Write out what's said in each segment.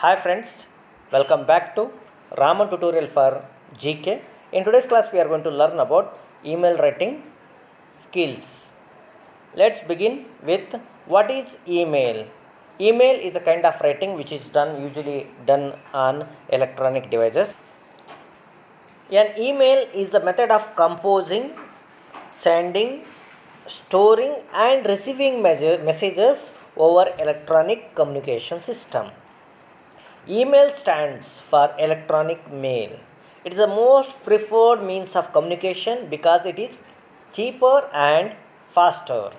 Hi friends, welcome back to Raman tutorial for GK. In today's class we are going to learn about email writing skills. Let's begin with what is email. Email is a kind of writing which is usually done on electronic devices. An email is a method of composing, sending, storing and receiving messages over electronic communication system. Email stands for electronic mail. It is the most preferred means of communication because it is cheaper and faster.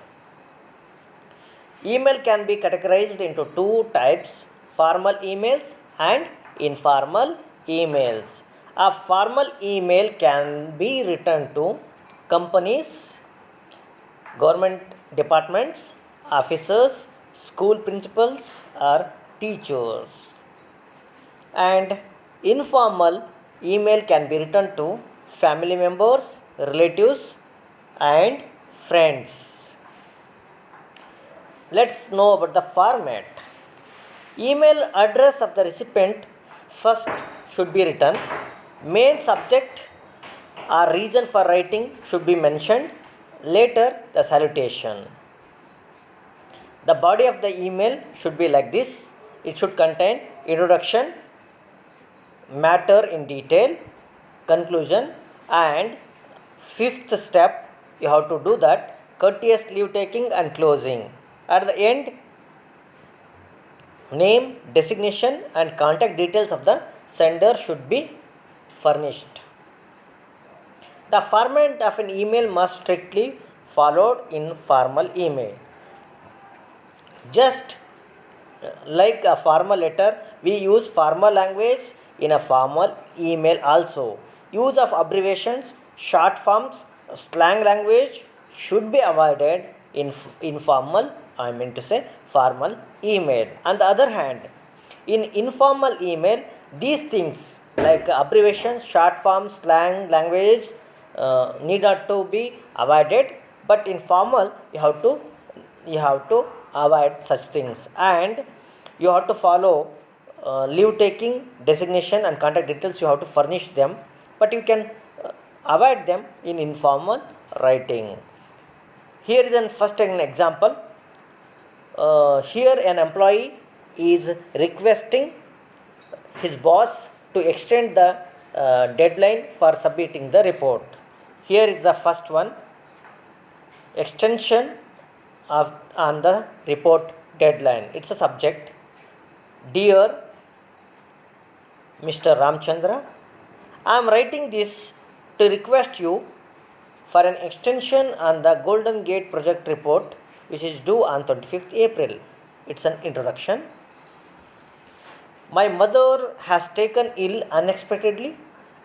Email can be categorized into two types: formal emails and informal emails. A formal email can be written to companies, government departments, officers, school principals, or teachers. And informal email can be written to family members, relatives, and friends. Let's know about the format. Email address of the recipient first should be written. Main subject or reason for writing should be mentioned. Later, the salutation. The body of the email should be like this. It should contain introduction, matter in detail, conclusion, and fifth step you have to do that, courteous leave taking and closing. At the end, name, designation and contact details of the sender should be furnished. The format of an email must strictly followed in formal email. Just like a formal letter, we use formal language in a formal email also. Use of abbreviations, short forms, slang language should be avoided in informal, formal email. On the other hand, in informal email, these things like abbreviations, short forms, slang language need not to be avoided, but in formal you have to avoid such things, and you have to follow leave taking, designation and contact details. You have to furnish them, but you can avoid them in informal writing. Here is an example. Here an employee is requesting his boss to extend the deadline for submitting the report. Here is the first one: extension on the report deadline. It's a subject. Dear Mr. Ramchandra, I am writing this to request you for an extension on the Golden Gate project report, which is due on 25th April. It's an introduction. My mother has taken ill unexpectedly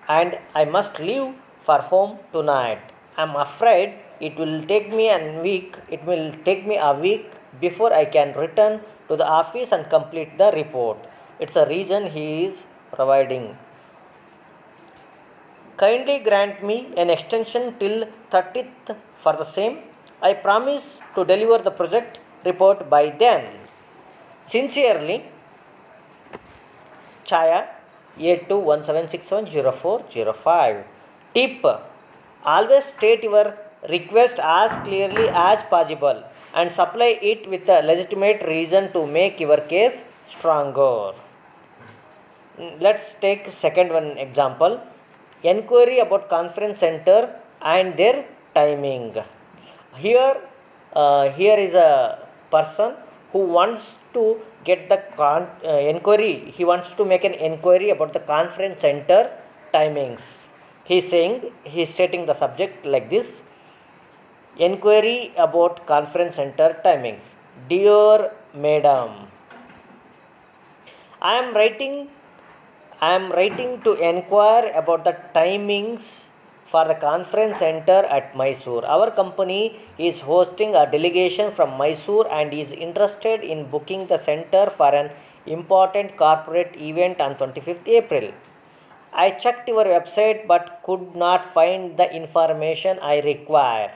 and I must leave for home tonight. I am afraid it will take me a week before I can return to the office and complete the report. It's a reason he is providing. Kindly grant me an extension till 30th for the same. I promise to deliver the project report by then. Sincerely, Chaya 8217670405. Tip: always state your request as clearly as possible and supply it with a legitimate reason to make your case stronger. Let's take second one example. Enquiry about conference center and their timing. Here is a person who wants to get the enquiry. He wants to make an enquiry about the conference center timings. He is stating the subject like this: enquiry about conference center timings. Dear Madam, I am writing to inquire about the timings for the conference center at Mysore. Our company is hosting a delegation from Mysore and is interested in booking the center for an important corporate event on 25th April. I checked your website but could not find the information I require.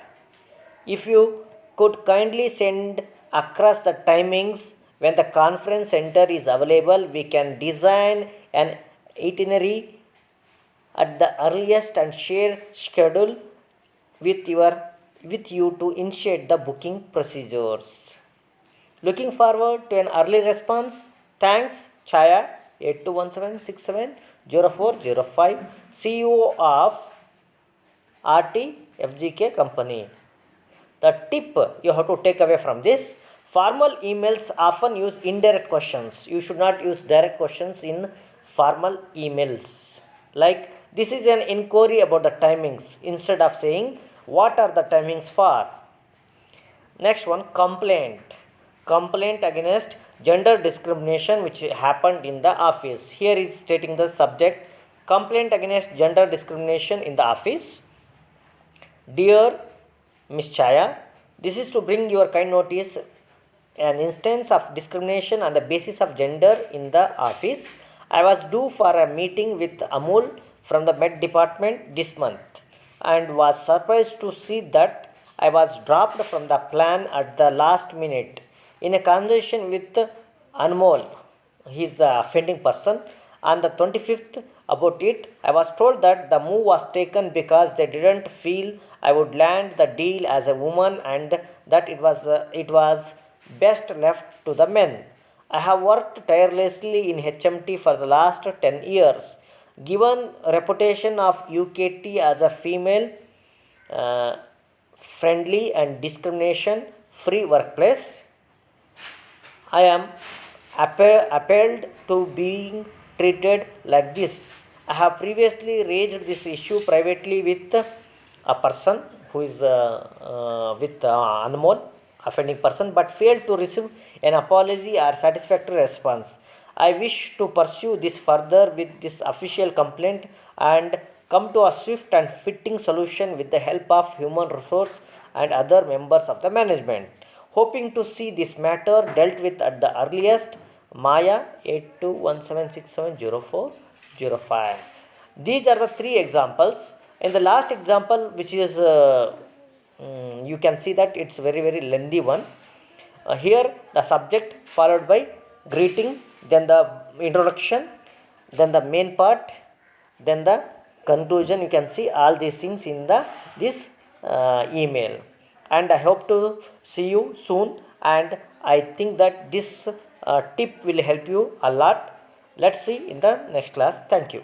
If you could kindly send across the timings When the conference center is available, we can design an itinerary at the earliest and share schedule with you to initiate the booking procedures. Looking forward to an early response. Thanks, Chaya 8217670405, CEO of RTFGK company. The tip you have to take away from this: formal emails often use indirect questions. You should not use direct questions in formal emails. Like, this is an inquiry about the timings, instead of saying, what are the timings for? Next one, complaint. Complaint against gender discrimination which happened in the office. Here is stating the subject: complaint against gender discrimination in the office. Dear Miss Chaya, this is to bring your kind notice an instance of discrimination on the basis of gender in the office. I was due for a meeting with Amul from the Med department this month and was surprised to see that I was dropped from the plan at the last minute. In a conversation with Anmol, he is the offending person, on the 25th about it, I was told that the move was taken because they didn't feel I would land the deal as a woman and that it was best left to the men. I have worked tirelessly in HMT for the last 10 years. Given reputation of UKT as a female uh, friendly and discrimination free workplace, I am appalled to being treated like this. I have previously raised this issue privately with a person who is with Anmol, offending person, but failed to receive an apology or satisfactory response. I wish to pursue this further with this official complaint and come to a swift and fitting solution with the help of human resource and other members of the management. Hoping to see this matter dealt with at the earliest. Maya 8217670405. These are the three examples. In the last example, which is you can see that it's very lengthy one. Here the subject followed by greeting, then the introduction, then the main part, then the conclusion. You can see all these things in this email, and I hope to see you soon, and I think that this tip will help you a lot. Let's see in the next class. Thank you.